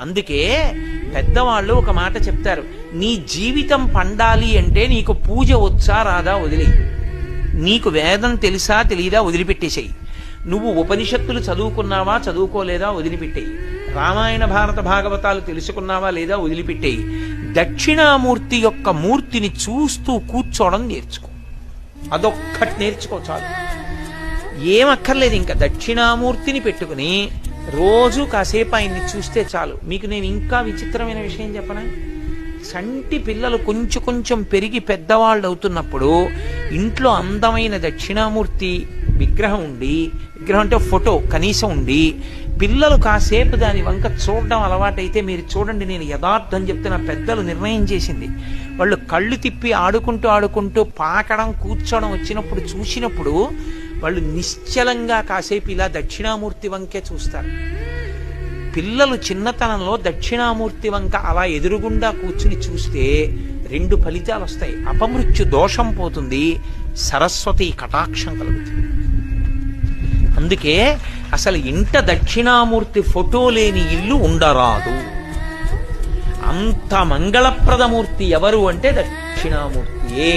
అందుకే పెద్దవాళ్ళు ఒక మాట చెప్తారు, నీ జీవితం పండాలి అంటే నీకు పూజ వచ్చా రాదా వదిలి, నీకు వేదం తెలుసా తెలీదా వదిలిపెట్టేసేయి, నువ్వు ఉపనిషత్తులు చదువుకున్నావా చదువుకోలేదా వదిలిపెట్టేయి, రామాయణ భారత భాగవతాలు తెలుసుకున్నావా లేదా వదిలిపెట్టేయి, దక్షిణామూర్తి యొక్క మూర్తిని చూస్తూ కూర్చోవడం నేర్చుకో. అదొక్కటి నేర్చుకో చాలు, ఏమక్కర్లేదు. ఇంకా దక్షిణామూర్తిని పెట్టుకుని రోజు కాసేపు ఆయన్ని చూస్తే చాలు. మీకు నేను ఇంకా విచిత్రమైన విషయం చెప్పనా? సంటి పిల్లలు కొంచెం కొంచెం పెరిగి పెద్దవాళ్ళు అవుతున్నప్పుడు ఇంట్లో అందమైన దక్షిణామూర్తి విగ్రహం ఉండి, విగ్రహం అంటే ఫోటో కనీసం ఉండి, పిల్లలు కాసేపు దాని వంక చూడడం అలవాటైతే మీరు చూడండి, నేను యథార్థం చెప్తున్న, పెద్దలు నిర్ణయం చేసింది, వాళ్ళు కళ్ళు తిప్పి ఆడుకుంటూ ఆడుకుంటూ పాకడం కూర్చోవడం వచ్చినప్పుడు చూసినప్పుడు వాళ్ళు నిశ్చలంగా కాసేపు ఇలా దక్షిణామూర్తి వంకే చూస్తారు. పిల్లలు చిన్నతనంలో దక్షిణామూర్తి వంక అలా ఎదురుగుండా కూర్చుని చూస్తే 2 ఫలితాలు వస్తాయి. అపమృత్యు దోషం పోతుంది, సరస్వతి కటాక్షం కలుగుతుంది. అందుకే అసలు ఇంట దక్షిణామూర్తి ఫోటో లేని ఇల్లు ఉండరాదు. అంత మంగళప్రదమూర్తి ఎవరు అంటే దక్షిణామూర్తియే.